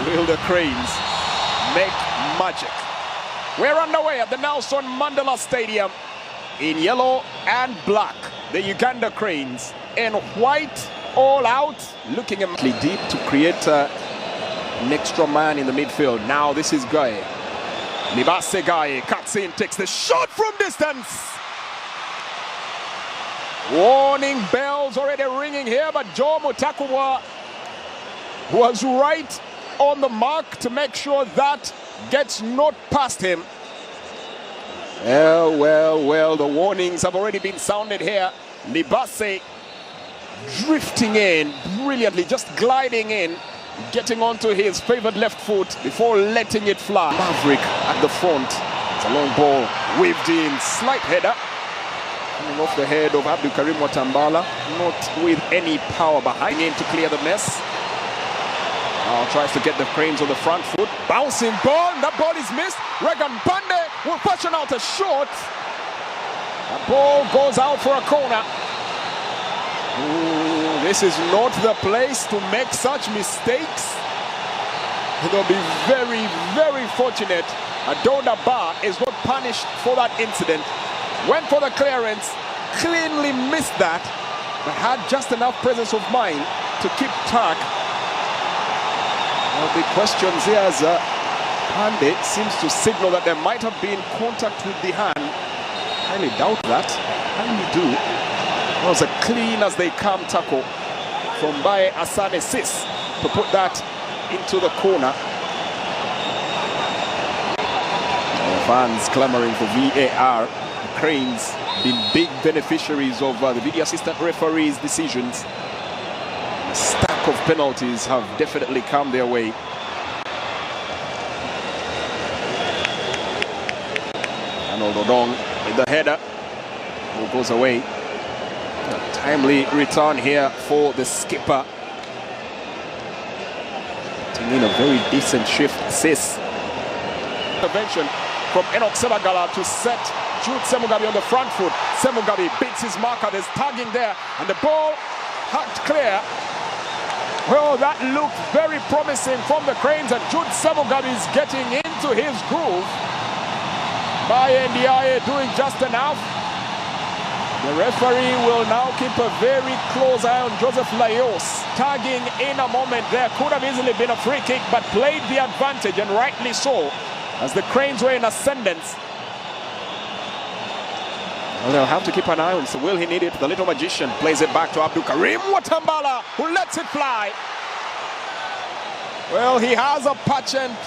Will the Cranes make magic? We're underway at the Nelson Mandela Stadium in yellow and black. The Uganda Cranes in white, all out, looking deep to create an extra man in the midfield. Now this is Guy. Libase Guy cuts in, takes the shot from distance. Warning bells already ringing here, but Joe Mutakuwa was right on the mark to make sure that gets not past him. Well, the warnings have already been sounded here. Libase drifting in brilliantly, just gliding in, getting onto his favored left foot before letting it fly. Maverick at the front. It's a long ball, weaved in, slight header. Coming off the head of 𝐎𝐅𝐅𝐈𝐂𝐋, not with any power behind him to clear the mess. Now tries to get the Cranes on the front foot. Bouncing ball, that ball is missed. Regan Bande will fashion out a shot. That ball goes out for a corner. Ooh, this is not the place to make such mistakes. They'll be very, very fortunate. Adoda Bar is not punished for that incident. Went for the clearance, cleanly missed that, but had just enough presence of mind to keep track. Well, the questions here as Pandey seems to signal that there might have been contact with the hand. I highly doubt that. Highly do. That was a clean as they come tackle from Baye Asane Sis to put that into the corner. Fans clamoring for VAR. The Cranes been big beneficiaries of the video assistant referee's decisions. A stack of penalties have definitely come their way. Arnold Odong with the header, who goes away. A timely return here for the skipper. Putting in a very decent shift, Sis. Intervention from Enoch Sebagala to set Jude Semugabi on the front foot. Semugabi beats his marker, there's tagging there, and the ball hacked clear. Well, that looked very promising from the Cranes, and Jude Semugabi is getting into his groove. Baye Ndiaye doing just enough. The referee will now keep a very close eye on Joseph Laios. Tagging in a moment there, could have easily been a free kick, but played the advantage, and rightly so, as the Cranes were in ascendance. Well, they'll have to keep an eye on, so will he need it? The little magician plays it back to Abdul Karim Watambala, who lets it fly. Well, he has a penchant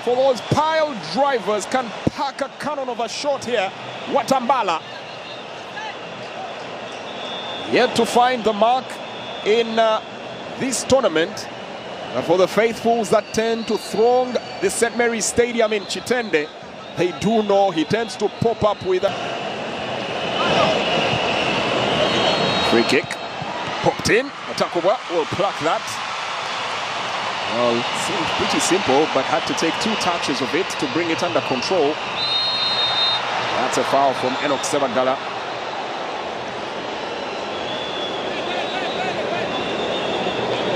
for those pile drivers, can pack a cannon of a shot here. Watambala yet to find the mark in this tournament. But for the faithfuls that tend to throng the St. Mary's Stadium in Chitende, they do know he tends to pop up with a free kick. Popped in. Mutakuwa will pluck that. Well, it seemed pretty simple, but had to take 2 touches of it to bring it under control. That's a foul from Enoch Sebagala.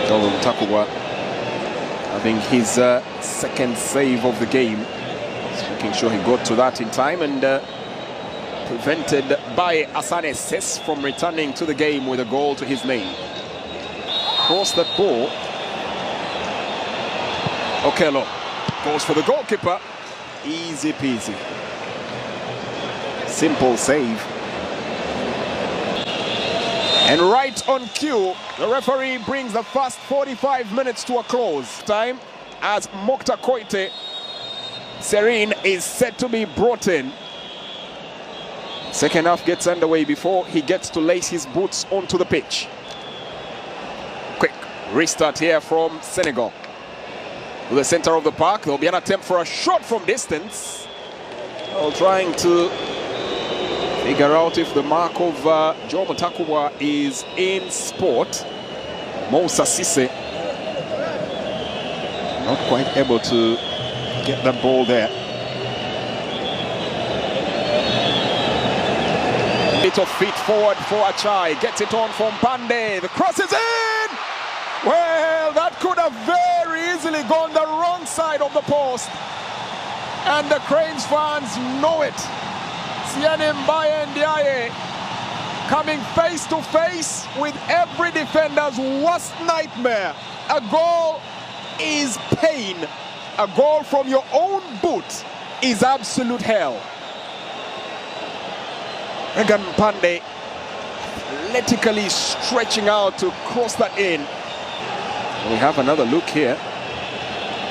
Joel Mutakuwa having his second save of the game. Just making sure he got to that in time and prevented by Asane Sis from returning to the game with a goal to his name. Cross that ball. Okello goes for the goalkeeper. Easy peasy. Simple save. And right on cue, the referee brings the first 45 minutes to a close. Time as Mokta Koite Serene is set to be brought in. Second half gets underway before he gets to lace his boots onto the pitch. Quick restart here from Senegal. To the center of the park, there'll be an attempt for a shot from distance. Well, trying to figure out if the mark of Joe Mutakuwa is in sport. Moussa Sisse not quite able to get that ball there. Little feet forward for Achai, gets it on from Bande, the cross is in! Well, that could have very easily gone the wrong side of the post. And the Cranes fans know it. Siene Mbaye Ndiaye coming face to face with every defender's worst nightmare. A goal is pain. A goal from your own boot is absolute hell. Regan Pandey athletically stretching out to cross that in. We have another look here.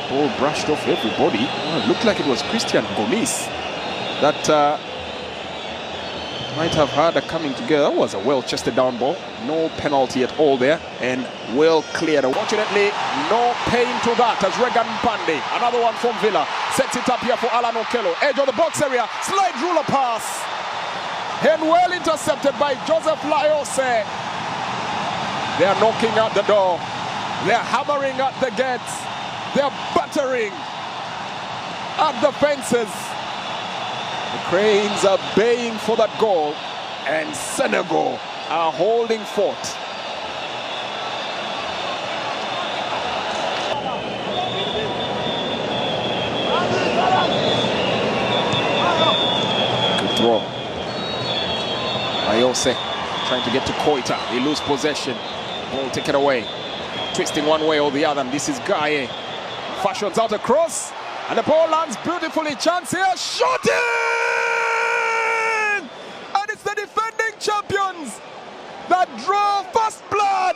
Ball brushed off everybody. Oh, it looked like it was Christian Gomis that might have had a coming together. That was a well-chested down ball. No penalty at all there, and well cleared. Unfortunately, no pain to that as Regan Pandey, another one from Villa, sets it up here for Alan Okello. Edge of the box area, slide ruler pass. And well intercepted by Joseph Layose. They're knocking at the door. They're hammering at the gates. They're battering at the fences. The Cranes are baying for that goal, and Senegal are holding fort. Good throw. Ayose trying to get to Koita. They lose possession. Ball taken away. Twisting one way or the other, and this is Gaye. Fashions out across, and the ball lands beautifully. Chance here, shooting! And it's the defending champions that draw first blood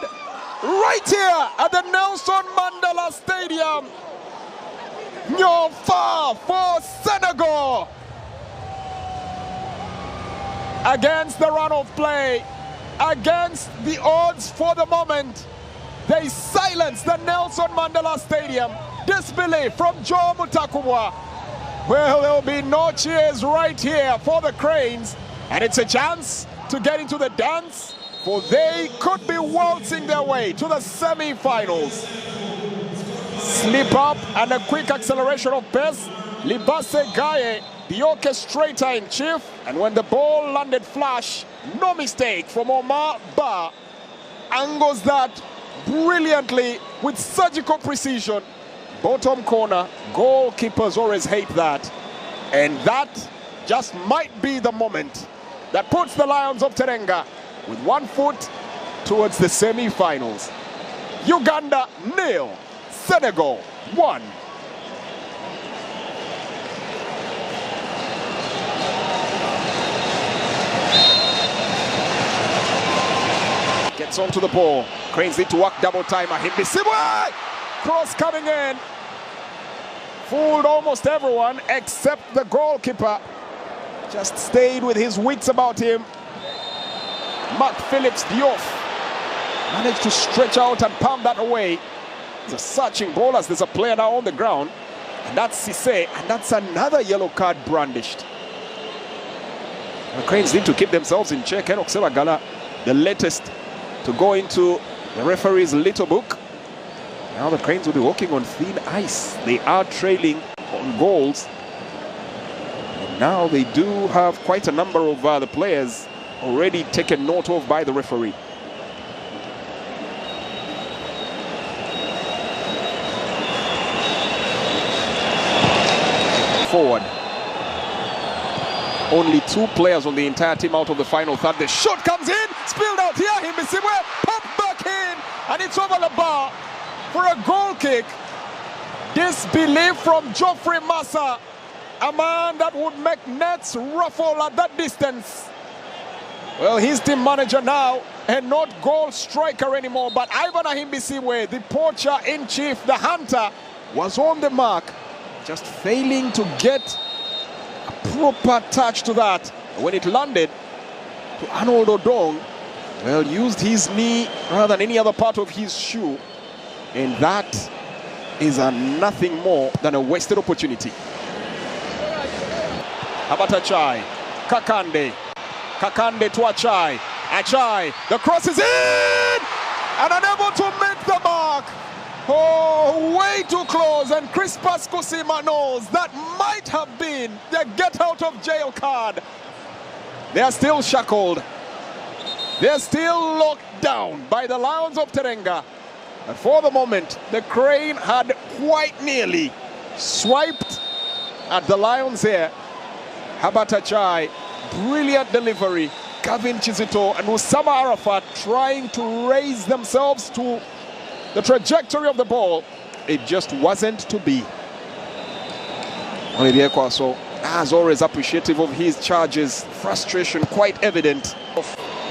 right here at the Nelson Mandela Stadium. Nyofa for Senegal against the run of play, against the odds for the moment. They silence the Nelson Mandela Stadium. Disbelief from Joe Mutakubwa. Well, there'll be no cheers right here for the Cranes, and it's a chance to get into the dance, for they could be waltzing their way to the semi-finals. Slip up and a quick acceleration of pace. Libase Gaye, the orchestrator in chief, and when the ball landed flush, no mistake from Omar Ba, angles that brilliantly with surgical precision. Bottom corner. Goalkeepers always hate that, and that just might be the moment that puts the Lions of Teranga with 1 foot towards the semi-finals. Uganda 0, Senegal 1. Gets onto the ball. Cranes need to work double time. Ahimbi cross coming in. Fooled almost everyone except the goalkeeper. Just stayed with his wits about him. Mark Phillips Diouf managed to stretch out and palm that away. It's a searching ball as there's a player now on the ground. And that's Cisse, and that's another yellow card brandished. The Cranes need to keep themselves in check. 𝐻𝐿𝐼 Sebagala, the latest to go into the referee's little book. Now the Cranes will be walking on thin ice. They are trailing on goals. And now they do have quite a number of the players already taken note of by the referee. Forward. Only 2 players on the entire team out of the final third. The shot comes in, spilled out here. Himbisimwe popped back in, and it's over the bar for a goal kick. Disbelief from Geoffrey Massa, a man that would make nets ruffle at that distance. Well, he's team manager now and not goal striker anymore, but Ivan Ahimbisimwe, the poacher in chief, the hunter, was on the mark, just failing to get a proper touch to that. When it landed to Arnold Odong, well, used his knee rather than any other part of his shoe, and that is nothing more than a wasted opportunity. About Achai, Kakande to Achai, the cross is in, and unable to make the mark. Oh, way too close, and Crispas Kusima knows that might have been the get out of jail card. They are still shackled. They're still locked down by the Lions of Teranga. But for the moment, the Crane had quite nearly swiped at the Lions here. Habata Chai, brilliant delivery. Gavin Chizito and Usama Arafat trying to raise themselves to the trajectory of the ball. It just wasn't to be. Olivier Kwaso, as always, appreciative of his charges. Frustration quite evident.